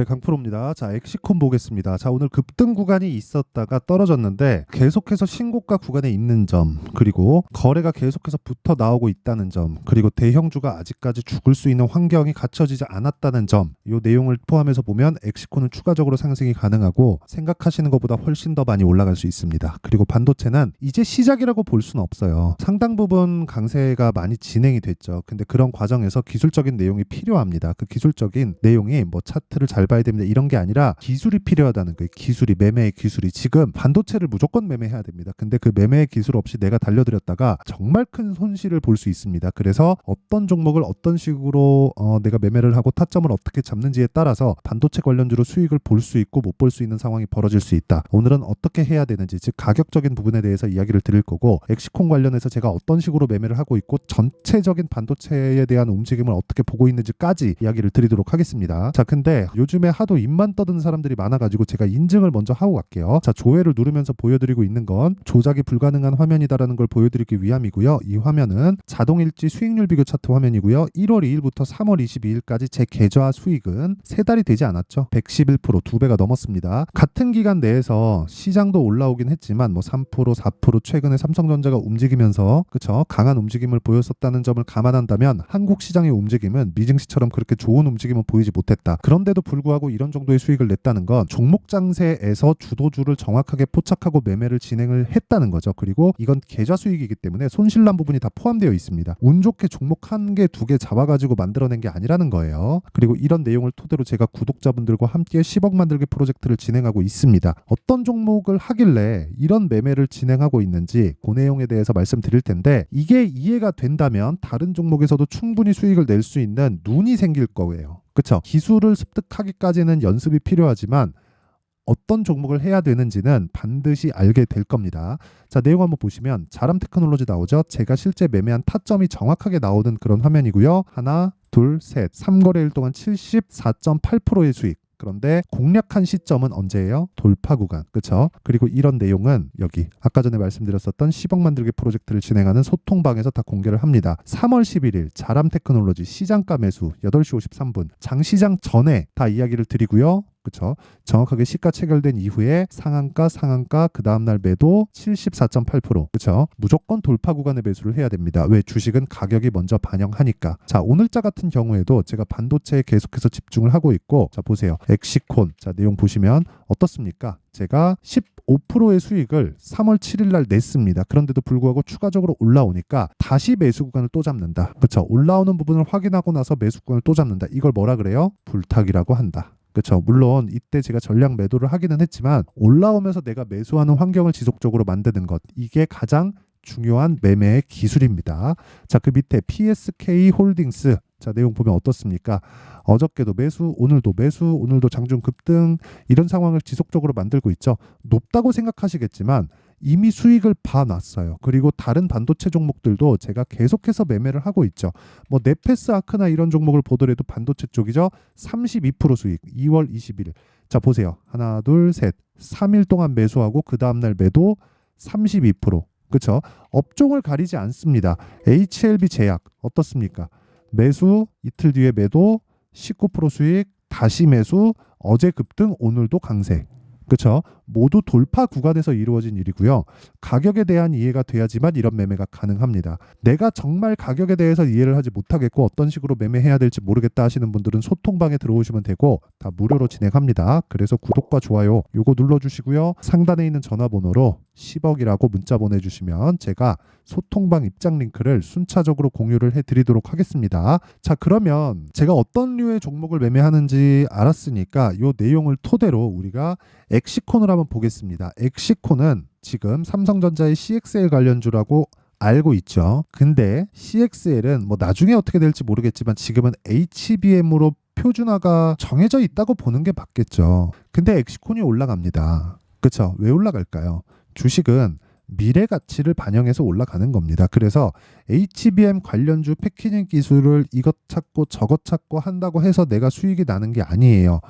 네, 강프로입니다. 자, 엑시콘 보겠습니다. 자, 오늘 급등 구간이 있었다가 떨어졌는데 계속해서 신고가 구간에 있는 점, 그리고 거래가 계속해서 붙어 나오고 있다는 점, 그리고 대형주가 아직까지 죽을 수 있는 환경이 갖춰지지 않았다는 점, 이 내용을 포함해서 보면 엑시콘은 추가적으로 상승이 가능하고 생각하시는 것보다 훨씬 더 많이 올라갈 수 있습니다. 그리고 반도체는 이제 시작이라고 볼 수는 없어요. 상당 부분 강세가 많이 진행이 됐죠. 근데 그런 과정에서 기술적인 내용이 필요합니다. 그 기술적인 내용이 뭐 차트를 잘 봐야 됩니다, 이런 게 아니라 기술이 필요하다는 거예요. 기술이, 매매의 기술이. 지금 반도체를 무조건 매매해야 됩니다. 근데 그 매매의 기술 없이 내가 달려들였다가 정말 큰 손실을 볼 수 있습니다. 그래서 어떤 종목을 어떤 식으로 내가 매매를 하고 타점을 어떻게 잡는지에 따라서 반도체 관련주로 수익을 볼 수 있고 못 볼 수 있는 상황이 벌어질 수 있다. 오늘은 어떻게 해야 되는지, 즉 가격적인 부분에 대해서 이야기를 드릴 거고, 엑시콘 관련해서 제가 어떤 식으로 매매를 하고 있고 전체적인 반도체에 대한 움직임을 어떻게 보고 있는지까지 이야기를 드리도록 하겠습니다. 자, 근데 요즘에 하도 입만 떠드는 사람들이 많아가지고 제가 인증을 먼저 하고 갈게요. 자, 조회를 누르면서 보여드리고 있는 건 조작이 불가능한 화면이다라는 걸 보여드리기 위함이고요. 이 화면은 자동일지 수익률 비교 차트 화면이고요. 1월 2일부터 3월 22일까지 제 계좌 수익은 3달이 되지 않았죠. 111%, 2배가 넘었습니다. 같은 기간 내에서 시장도 올라오긴 했지만 뭐 3%, 4% 최근에 삼성전자가 움직이면서 그쵸, 강한 움직임을 보였었다는 점을 감안한다면 한국 시장의 움직임은 미증시처럼 그렇게 좋은 움직임은 보이지 못했다. 그런데도 불구하고 이런 정도의 수익을 냈다는 건 종목 장세에서 주도주를 정확하게 포착하고 매매를 진행을 했다는 거죠. 그리고 이건 계좌 수익이기 때문에 손실난 부분이 다 포함되어 있습니다. 운 좋게 종목 한 개, 두 개 잡아가지고 만들어낸 게 아니라는 거예요. 그리고 이런 내용을 토대로 제가 구독자분들과 함께 10억 만들기 프로젝트를 진행하고 있습니다. 어떤 종목을 하길래 이런 매매를 진행하고 있는지 그 내용에 대해서 말씀드릴 텐데, 이게 이해가 된다면 다른 종목에서도 충분히 수익을 낼 수 있는 눈이 생길 거예요. 그렇죠? 기술을 습득하기까지는 연습이 필요하지만 어떤 종목을 해야 되는지는 반드시 알게 될 겁니다. 자, 내용 한번 보시면 자람 테크놀로지 나오죠. 제가 실제 매매한 타점이 정확하게 나오는 그런 화면이고요. 하나, 둘, 셋, 3거래일 동안 74.8%의 수익. 그런데 공략한 시점은 언제예요? 돌파 구간. 그렇죠? 그리고 이런 내용은 여기 아까 전에 말씀드렸었던 10억 만들기 프로젝트를 진행하는 소통방에서 다 공개를 합니다. 3월 11일 자람 테크놀로지 시장가 매수 8시 53분 장시장 전에 다 이야기를 드리고요. 그렇죠? 정확하게 시가 체결된 이후에 상한가 그 다음날 매도 74.8%. 그렇죠? 무조건 돌파 구간의 매수를 해야 됩니다. 왜? 주식은 가격이 먼저 반영하니까. 자, 오늘자 같은 경우에도 제가 반도체에 계속해서 집중을 하고 있고, 자 보세요. 엑시콘. 자, 내용 보시면 어떻습니까? 제가 15%의 수익을 3월 7일 날 냈습니다. 그런데도 불구하고 추가적으로 올라오니까 다시 매수 구간을 또 잡는다. 그렇죠? 올라오는 부분을 확인하고 나서 매수 구간을 또 잡는다. 이걸 뭐라 그래요? 불타기라고 한다. 그렇죠. 물론 이때 제가 전량 매도를 하기는 했지만 올라오면서 내가 매수하는 환경을 지속적으로 만드는 것, 이게 가장 중요한 매매의 기술입니다. 자, 그 밑에 PSK 홀딩스. 자, 내용 보면 어떻습니까? 어저께도 매수, 오늘도 매수, 오늘도 장중 급등, 이런 상황을 지속적으로 만들고 있죠. 높다고 생각하시겠지만 이미 수익을 봐놨어요. 그리고 다른 반도체 종목들도 제가 계속해서 매매를 하고 있죠. 뭐 네페스 아크나 이런 종목을 보더라도 반도체 쪽이죠. 32% 수익, 2월 21일. 자, 보세요. 하나, 둘, 셋. 3일 동안 매수하고 그 다음날 매도 32%. 그렇죠? 업종을 가리지 않습니다. HLB 제약 어떻습니까? 매수, 이틀 뒤에 매도, 19% 수익, 다시 매수, 어제 급등, 오늘도 강세. 그렇죠? 모두 돌파 구간에서 이루어진 일이고요. 가격에 대한 이해가 돼야지만 이런 매매가 가능합니다. 내가 정말 가격에 대해서 이해를 하지 못하겠고 어떤 식으로 매매해야 될지 모르겠다 하시는 분들은 소통방에 들어오시면 되고 다 무료로 진행합니다. 그래서 구독과 좋아요 요거 눌러주시고요. 상단에 있는 전화번호로 10억이라고 문자 보내주시면 제가 소통방 입장 링크를 순차적으로 공유를 해드리도록 하겠습니다. 자, 그러면 제가 어떤 류의 종목을 매매하는지 알았으니까 이 내용을 토대로 우리가 엑시콘을 한번 보겠습니다. 엑시콘은 지금 삼성전자의 CXL 관련주라고 알고 있죠. 근데 CXL은 뭐 나중에 어떻게 될지 모르겠지만 지금은 HBM으로 표준화가 정해져 있다고 보는 게 맞겠죠. 근데 엑시콘이 올라갑니다. 그렇죠? 왜 올라갈까요? 주식은 미래 가치를 반영해서 올라가는 겁니다. 그래서 HBM 관련주 패키징 기술을 이것 찾고 저것 찾고 한다고 해서 내가 수익이 나는 게 아니에요.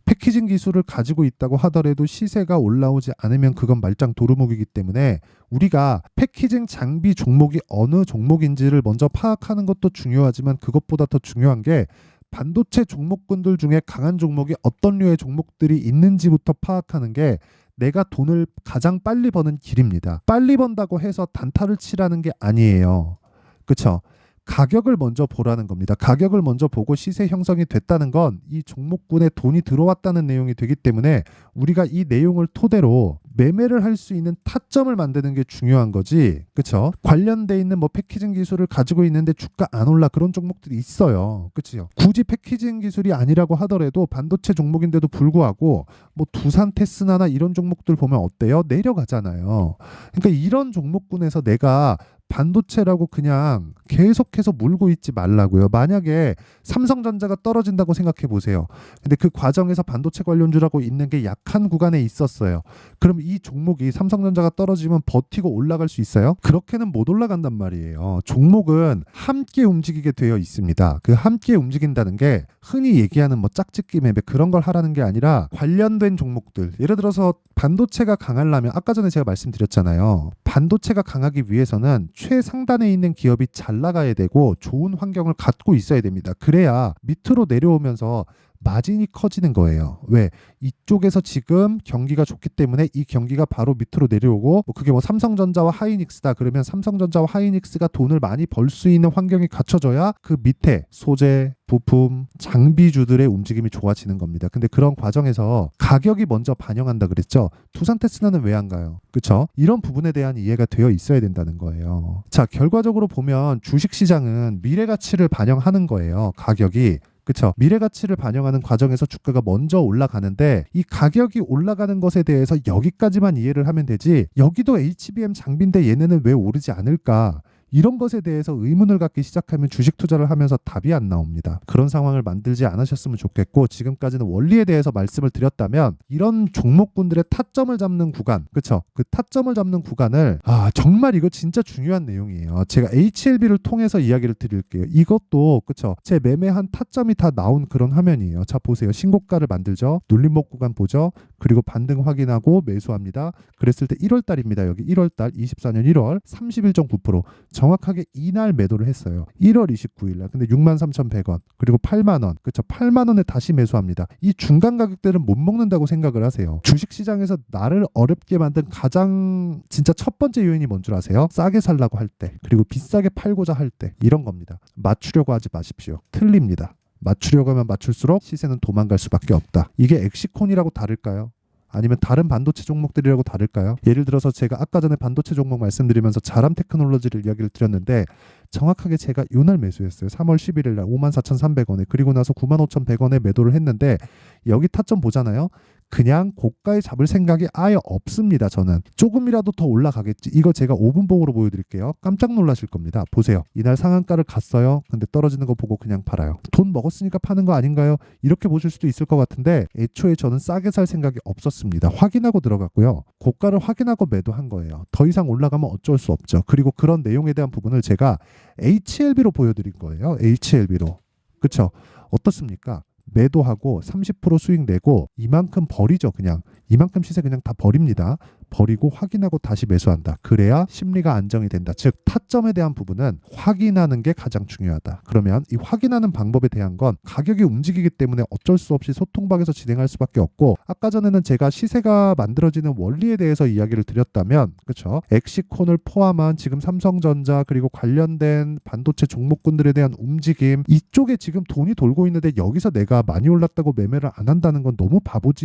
패키징 기술을 가지고 있다고 하더라도 시세가 올라오지 않으면 그건 말짱 도루묵이기 때문에 우리가 패키징 장비 종목이 어느 종목인지를 먼저 파악하는 것도 중요하지만 그것보다 더 중요한 게 반도체 종목군들 중에 강한 종목이 어떤 류의 종목들이 있는지부터 파악하는 게 내가 돈을 가장 빨리 버는 길입니다. 빨리 번다고 해서 단타를 치라는 게 아니에요. 그쵸? 가격을 먼저 보라는 겁니다. 가격을 먼저 보고 시세 형성이 됐다는 건 이 종목군에 돈이 들어왔다는 내용이 되기 때문에 우리가 이 내용을 토대로 매매를 할 수 있는 타점을 만드는 게 중요한 거지. 그쵸? 관련돼 있는 뭐 패키징 기술을 가지고 있는데 주가 안 올라 그런 종목들이 있어요. 그치요? 굳이 패키징 기술이 아니라고 하더라도 반도체 종목인데도 불구하고 뭐 두산 테스나나 이런 종목들 보면 어때요? 내려가잖아요. 그러니까 이런 종목군에서 내가 반도체라고 그냥 계속해서 물고 있지 말라고요. 만약에 삼성전자가 떨어진다고 생각해 보세요. 근데 그 과정에서 반도체 관련주라고 있는 게 약한 구간에 있었어요. 그럼 이 종목이 삼성전자가 떨어지면 버티고 올라갈 수 있어요? 그렇게는 못 올라간단 말이에요. 종목은 함께 움직이게 되어 있습니다. 그 함께 움직인다는 게 흔히 얘기하는 뭐 짝짓기 매매 그런 걸 하라는 게 아니라 관련된 종목들. 예를 들어서 반도체가 강하려면 아까 전에 제가 말씀드렸잖아요. 반도체가 강하기 위해서는 최상단에 있는 기업이 잘 나가야 되고 좋은 환경을 갖고 있어야 됩니다. 그래야 밑으로 내려오면서 마진이 커지는 거예요. 왜? 이쪽에서 지금 경기가 좋기 때문에 이 경기가 바로 밑으로 내려오고 그게 뭐 삼성전자와 하이닉스다 그러면 삼성전자와 하이닉스가 돈을 많이 벌 수 있는 환경이 갖춰져야 그 밑에 소재, 부품, 장비주들의 움직임이 좋아지는 겁니다. 근데 그런 과정에서 가격이 먼저 반영한다 그랬죠. 두산 테스나는 왜 안 가요? 그쵸? 이런 부분에 대한 이해가 되어 있어야 된다는 거예요. 자, 결과적으로 보면 주식시장은 미래 가치를 반영하는 거예요. 가격이. 그쵸? 미래 가치를 반영하는 과정에서 주가가 먼저 올라가는데 이 가격이 올라가는 것에 대해서 여기까지만 이해를 하면 되지 여기도 HBM 장비인데 얘네는 왜 오르지 않을까? 이런 것에 대해서 의문을 갖기 시작하면 주식 투자를 하면서 답이 안 나옵니다. 그런 상황을 만들지 않으셨으면 좋겠고 지금까지는 원리에 대해서 말씀을 드렸다면 이런 종목군들의 타점을 잡는 구간 그쵸? 그 타점을 잡는 구간을 정말 이거 진짜 중요한 내용이에요. 제가 HLB를 통해서 이야기를 드릴게요. 이것도 그쵸? 제 매매한 타점이 다 나온 그런 화면이에요. 자 보세요. 신고가를 만들죠. 눌림목 구간 보죠. 그리고 반등 확인하고 매수합니다. 그랬을 때 1월 달입니다. 여기 1월 달 24년 1월 31.9% 정확하게 이날 매도를 했어요. 1월 29일 날. 근데 63,100원 그리고 8만 원. 그렇죠. 8만 원에 다시 매수합니다. 이 중간 가격대는 못 먹는다고 생각을 하세요. 주식시장에서 나를 어렵게 만든 가장 진짜 첫 번째 요인이 뭔 줄 아세요? 싸게 살라고 할 때 그리고 비싸게 팔고자 할 때 이런 겁니다. 맞추려고 하지 마십시오. 틀립니다. 맞추려고 하면 맞출수록 시세는 도망갈 수밖에 없다. 이게 엑시콘이라고 다를까요? 아니면 다른 반도체 종목들이라고 다를까요? 예를 들어서 제가 아까 전에 반도체 종목 말씀드리면서 자람 테크놀로지를 이야기를 드렸는데 정확하게 제가 요날 매수했어요. 3월 11일 날 54,300원에 그리고 나서 95,100원에 매도를 했는데 여기 타점 보잖아요. 그냥 고가에 잡을 생각이 아예 없습니다. 저는 조금이라도 더 올라가겠지. 이거 제가 5분봉으로 보여드릴게요. 깜짝 놀라실 겁니다. 보세요. 이날 상한가를 갔어요. 근데 떨어지는 거 보고 그냥 팔아요. 돈 먹었으니까 파는 거 아닌가요? 이렇게 보실 수도 있을 것 같은데 애초에 저는 싸게 살 생각이 없었습니다. 확인하고 들어갔고요. 고가를 확인하고 매도한 거예요. 더 이상 올라가면 어쩔 수 없죠. 그리고 그런 내용에 대한 부분을 제가 HLB로 보여드린 거예요. HLB로. 그쵸? 어떻습니까? 매도하고 30% 수익 내고 이만큼 버리죠. 그냥 이만큼 시세 그냥 다 버립니다. 버리고 확인하고 다시 매수한다. 그래야 심리가 안정이 된다. 즉 타점에 대한 부분은 확인하는 게 가장 중요하다. 그러면 이 확인하는 방법에 대한 건 가격이 움직이기 때문에 어쩔 수 없이 소통방에서 진행할 수밖에 없고 아까 전에는 제가 시세가 만들어지는 원리에 대해서 이야기를 드렸다면 그렇죠? 엑시콘을 포함한 지금 삼성전자 그리고 관련된 반도체 종목군들에 대한 움직임 이쪽에 지금 돈이 돌고 있는데 여기서 내가 많이 올랐다고 매매를 안 한다는 건 너무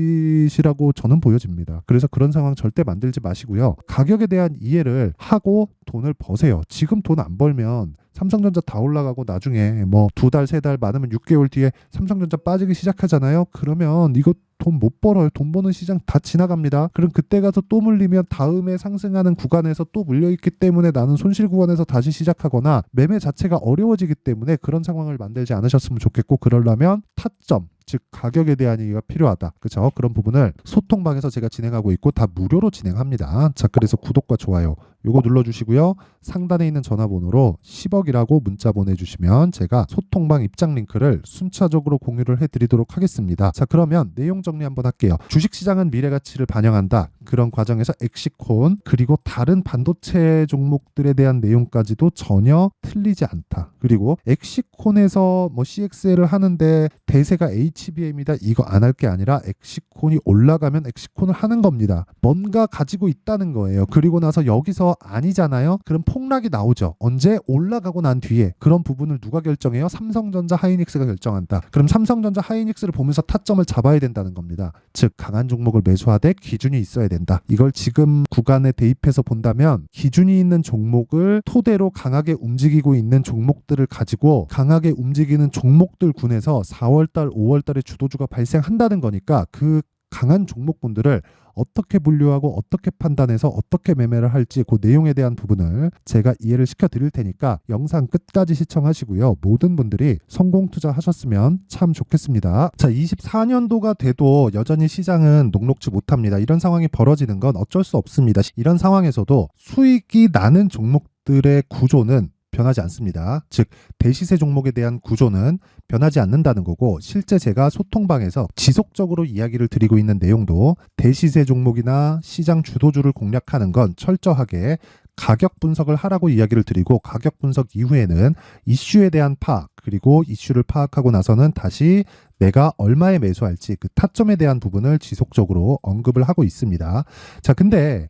바보짓이라고 저는 보여집니다. 그래서 그런 상황 절대 만들지 마시고요. 가격에 대한 이해를 하고 돈을 버세요. 지금 돈 안 벌면 삼성전자 다 올라가고 나중에 뭐 2달, 3달 많으면 6개월 뒤에 삼성전자 빠지기 시작하잖아요. 그러면 이거 돈 못 벌어요. 돈 버는 시장 다 지나갑니다. 그럼 그때 가서 또 물리면 다음에 상승하는 구간에서 또 물려있기 때문에 나는 손실 구간에서 다시 시작하거나 매매 자체가 어려워지기 때문에 그런 상황을 만들지 않으셨으면 좋겠고 그러려면 타점 즉 가격에 대한 얘기가 필요하다. 그렇죠? 그런 부분을 소통방에서 제가 진행하고 있고 다 무료로 진행합니다. 자, 그래서 구독과 좋아요 요거 눌러주시고요. 상단에 있는 전화번호로 10억이라고 문자 보내주시면 제가 소통방 입장 링크를 순차적으로 공유를 해드리도록 하겠습니다. 자, 그러면 내용 정리 한번 할게요. 주식시장은 미래가치를 반영한다. 그런 과정에서 엑시콘 그리고 다른 반도체 종목들에 대한 내용까지도 전혀 틀리지 않다. 그리고 엑시콘에서 뭐 CXL을 하는데 대세가 HBM이다. 이거 안 할 게 아니라 엑시콘이 올라가면 엑시콘을 하는 겁니다. 뭔가 가지고 있다는 거예요. 그리고 나서 여기서 아니잖아요. 그럼 폭락이 나오죠. 언제? 올라가고 난 뒤에. 그런 부분을 누가 결정해요? 삼성전자 하이닉스가 결정한다. 그럼 삼성전자 하이닉스를 보면서 타점을 잡아야 된다는 겁니다. 즉 강한 종목을 매수하되 기준이 있어야 된다. 이걸 지금 구간에 대입해서 본다면 기준이 있는 종목을 토대로 강하게 움직이고 있는 종목들을 가지고 강하게 움직이는 종목들 군에서 4월달 5월달에 주도주가 발생한다는 거니까 그 강한 종목군들을 어떻게 분류하고 어떻게 판단해서 어떻게 매매를 할지 그 내용에 대한 부분을 제가 이해를 시켜 드릴 테니까 영상 끝까지 시청하시고요. 모든 분들이 성공 투자하셨으면 참 좋겠습니다. 자, 24년도가 돼도 여전히 시장은 녹록지 못합니다. 이런 상황이 벌어지는 건 어쩔 수 없습니다. 이런 상황에서도 수익이 나는 종목들의 구조는 변하지 않습니다. 즉 대시세 종목에 대한 구조는 변하지 않는다는 거고 실제 제가 소통방에서 지속적으로 이야기를 드리고 있는 내용도 대시세 종목이나 시장 주도주를 공략하는 건 철저하게 가격 분석을 하라고 이야기를 드리고 가격 분석 이후에는 이슈에 대한 파악 그리고 이슈를 파악하고 나서는 다시 내가 얼마에 매수할지 그 타점에 대한 부분을 지속적으로 언급을 하고 있습니다. 자, 근데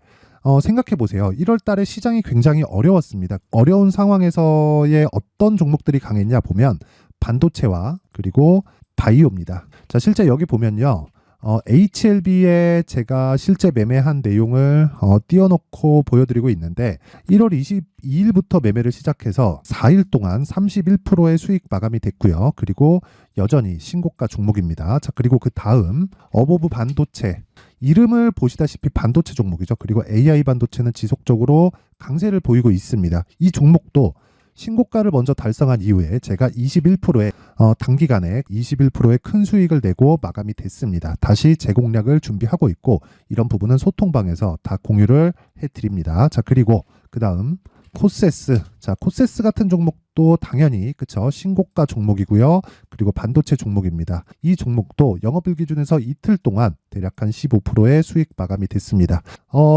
생각해 보세요. 1월 달에 시장이 굉장히 어려웠습니다. 어려운 상황에서의 어떤 종목들이 강했냐 보면 반도체와 그리고 바이오입니다. 자, 실제 여기 보면요. HLB에 제가 실제 매매한 내용을 띄워놓고 보여드리고 있는데 1월 22일부터 매매를 시작해서 4일 동안 31%의 수익 마감이 됐고요. 그리고 여전히 신고가 종목입니다. 자, 그리고 그 다음 어보브 반도체 이름을 보시다시피 반도체 종목이죠. 그리고 AI 반도체는 지속적으로 강세를 보이고 있습니다. 이 종목도 신고가를 먼저 달성한 이후에 제가 21%의 단기간에 21%의 큰 수익을 내고 마감이 됐습니다. 다시 재공략을 준비하고 있고 이런 부분은 소통방에서 다 공유를 해드립니다. 자, 그리고 그 다음 코세스. 자, 코세스 같은 종목도 당연히 그쵸 신고가 종목이고요. 그리고 반도체 종목입니다. 이 종목도 영업일 기준에서 이틀 동안 대략 한 15%의 수익 마감이 됐습니다.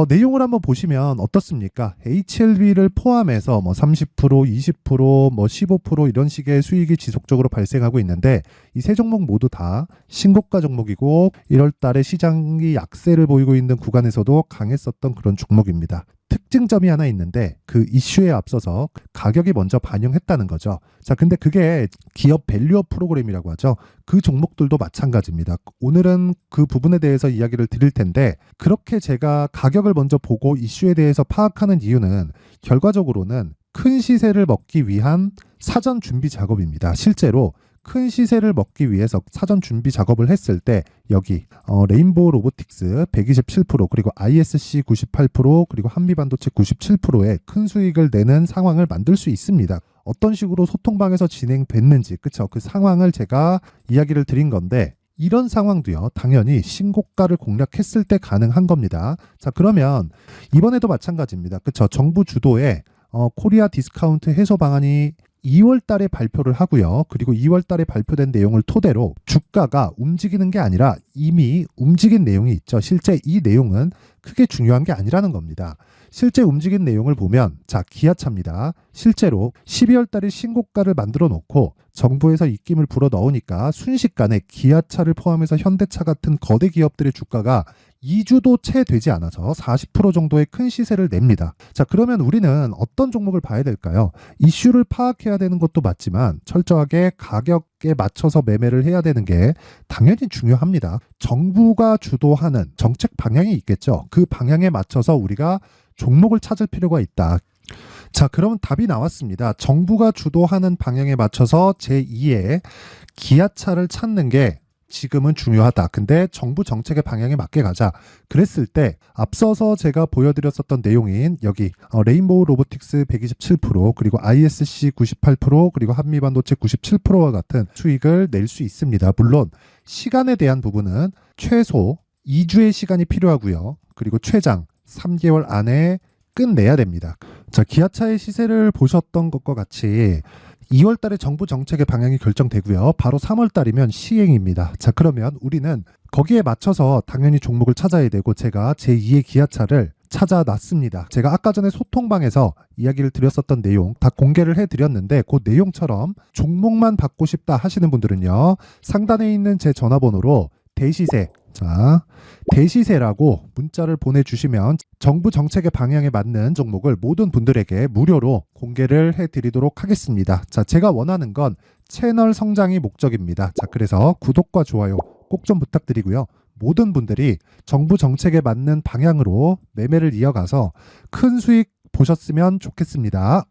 내용을 한번 보시면 어떻습니까? HLB를 포함해서 뭐 30%, 20%, 뭐 15% 이런 식의 수익이 지속적으로 발생하고 있는데 이 세 종목 모두 다 신고가 종목이고 1월 달에 시장이 약세를 보이고 있는 구간에서도 강했었던 그런 종목입니다. 특징점이 하나 있는데 그 이슈에 앞서서 가격이 먼저 반영했다는 거죠. 자, 근데 그게 기업 밸류업 프로그램이라고 하죠. 그 종목들도 마찬가지입니다. 오늘은 그 부분에 대해서 이야기를 드릴 텐데 그렇게 제가 가격을 먼저 보고 이슈에 대해서 파악하는 이유는 결과적으로는 큰 시세를 먹기 위한 사전 준비 작업입니다. 실제로 큰 시세를 먹기 위해서 사전 준비 작업을 했을 때 여기 레인보우 로보틱스 127% 그리고 ISC 98% 그리고 한미반도체 97%의 큰 수익을 내는 상황을 만들 수 있습니다. 어떤 식으로 소통방에서 진행됐는지 그쵸? 그 상황을 제가 이야기를 드린 건데 이런 상황도요 당연히 신고가를 공략했을 때 가능한 겁니다. 자, 그러면 이번에도 마찬가지입니다. 그쵸? 정부 주도의 코리아 디스카운트 해소 방안이 2월 달에 발표를 하고요. 그리고 2월 달에 발표된 내용을 토대로 주가가 움직이는 게 아니라 이미 움직인 내용이 있죠. 실제 이 내용은 크게 중요한 게 아니라는 겁니다. 실제 움직인 내용을 보면 자, 기아차입니다. 실제로 12월 달에 신고가를 만들어 놓고 정부에서 입김을 불어 넣으니까 순식간에 기아차를 포함해서 현대차 같은 거대 기업들의 주가가 2주도 채 되지 않아서 40% 정도의 큰 시세를 냅니다. 자, 그러면 우리는 어떤 종목을 봐야 될까요? 이슈를 파악해야 되는 것도 맞지만 철저하게 가격에 맞춰서 매매를 해야 되는 게 당연히 중요합니다. 정부가 주도하는 정책 방향이 있겠죠. 그 방향에 맞춰서 우리가 종목을 찾을 필요가 있다. 자, 그러면 답이 나왔습니다. 정부가 주도하는 방향에 맞춰서 제2의 기아차를 찾는 게 지금은 중요하다. 근데 정부 정책의 방향에 맞게 가자. 그랬을 때 앞서서 제가 보여드렸었던 내용인 여기 레인보우 로보틱스 127% 그리고 ISC 98% 그리고 한미반도체 97%와 같은 수익을 낼 수 있습니다. 물론 시간에 대한 부분은 최소 2주의 시간이 필요하고요. 그리고 최장 3개월 안에 끝내야 됩니다. 자, 기아차의 시세를 보셨던 것과 같이 2월 달에 정부 정책의 방향이 결정되고요. 바로 3월 달이면 시행입니다. 자, 그러면 우리는 거기에 맞춰서 당연히 종목을 찾아야 되고 제가 제2의 기아차를 찾아놨습니다. 제가 아까 전에 소통방에서 이야기를 드렸었던 내용 다 공개를 해드렸는데 그 내용처럼 종목만 받고 싶다 하시는 분들은요. 상단에 있는 제 전화번호로 대시세, 자, 대시세라고 문자를 보내주시면 정부 정책의 방향에 맞는 종목을 모든 분들에게 무료로 공개를 해드리도록 하겠습니다. 자, 제가 원하는 건 채널 성장이 목적입니다. 자, 그래서 구독과 좋아요 꼭 좀 부탁드리고요. 모든 분들이 정부 정책에 맞는 방향으로 매매를 이어가서 큰 수익 보셨으면 좋겠습니다.